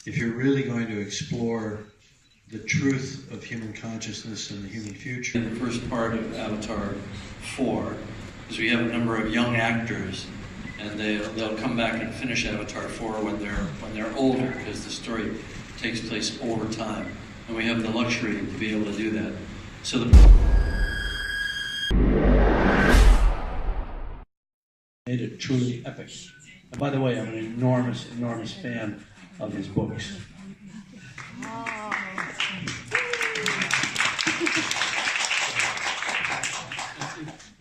if you're really going to explore the truth of human consciousness and the human future. In the first part of Avatar 4, is we have a number of young actors, and they'll come back and finish Avatar 4 when they're older, because the story takes place over time, and we have the luxury to be able to do that. So made it truly epic. And by the way, I'm an enormous fan of his books.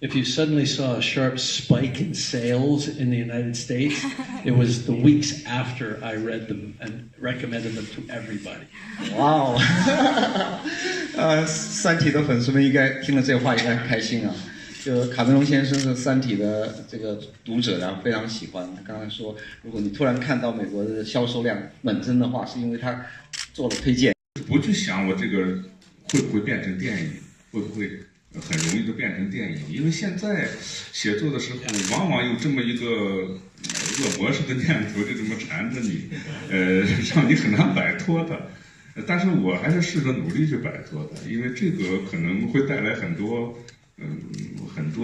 If you suddenly saw a sharp spike in sales in the United States, it was the weeks after I read them and recommended them to everybody. 哇哦，三体的粉丝们应该听了这话应该很开心啊。就卡梅隆先生是三体的这个读者，然后非常喜欢。他刚才说，如果你突然看到美国的销售量猛增的话，是因为他做了推荐。不去想我这个会不会变成电影，会不会很容易就变成电影，因为现在写作的时候，往往有这么一个恶魔式的念头，就这么缠着你，让你很难摆脱的。但是我还是试着努力去摆脱的，因为这个可能会带来很多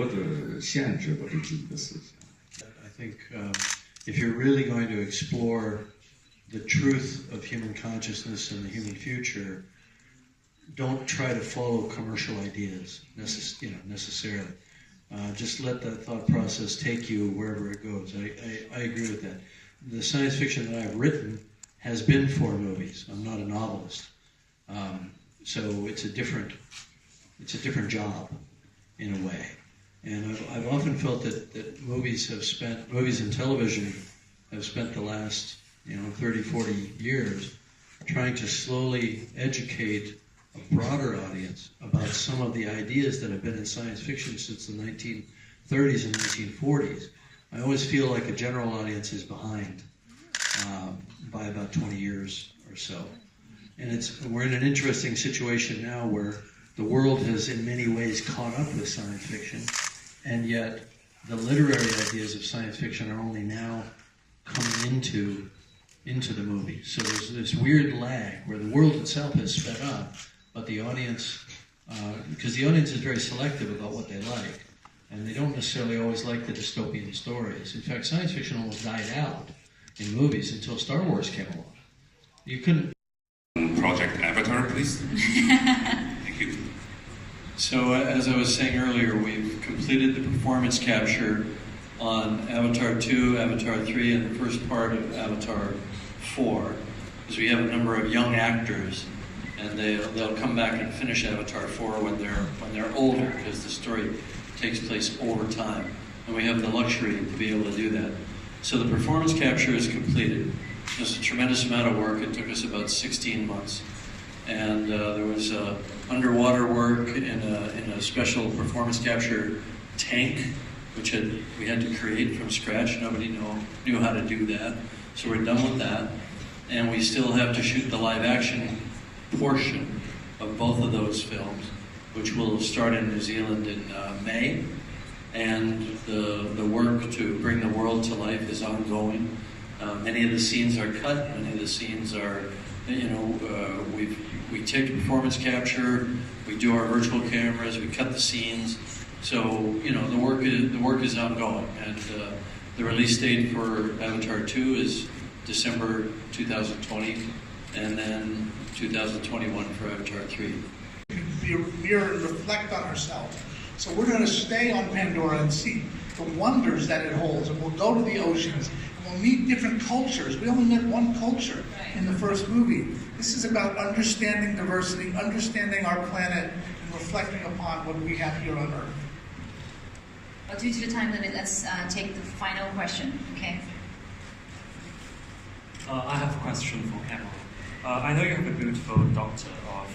的限制吧，对自己的思想。I think if you're really going to explore the truth of human consciousness and the human future, don't try to follow commercial ideas necessarily. Just let that thought process take you wherever it goes. I agree with that. The science fiction that I've written has been for movies. I'm not a novelist, so it's a different job in a way. And I've often felt that movies and television have spent the last 30, 40 years trying to slowly educate a broader audience about some of the ideas that have been in science fiction since the 1930s and 1940s. I always feel like a general audience is behind by about 20 years or so. And we're in an interesting situation now where the world has in many ways caught up with science fiction, and yet the literary ideas of science fiction are only now coming into the movies. So there's this weird lag where the world itself has sped up, but the audience, because the audience is very selective about what they like, and they don't necessarily always like the dystopian stories. In fact, science fiction almost died out in movies until Star Wars came along. You couldn't... Project Avatar, please. Thank you. So as I was saying earlier, we've completed the performance capture on Avatar 2, Avatar 3, and the first part of Avatar 4, because we have a number of young actors, and they'll come back and finish Avatar 4 when they're older, because the story takes place over time, and we have the luxury to be able to do that. So the performance capture is completed. It was a tremendous amount of work. It took us about 16 months. And there was underwater work in a special performance capture tank, which we had to create from scratch. Nobody knew how to do that. So we're done with that. And we still have to shoot the live action portion of both of those films, which will start in New Zealand in May. And the work to bring the world to life is ongoing. Many of the scenes are cut. Many of the scenes are, we take performance capture, we do our virtual cameras, we cut the scenes. So the work is ongoing, and the release date for Avatar 2 is December 2020, and then 2021 for Avatar 3. Mirror and reflect on ourselves. So we're going to stay on Pandora and see the wonders that it holds, and we'll go to the oceans, and we'll meet different cultures. We only met one culture in the first movie. This is about understanding diversity, understanding our planet, and reflecting upon what we have here on Earth. Well, due to the time limit, let's take the final question, okay? I have a question for Emma. I know you have a beautiful doctor of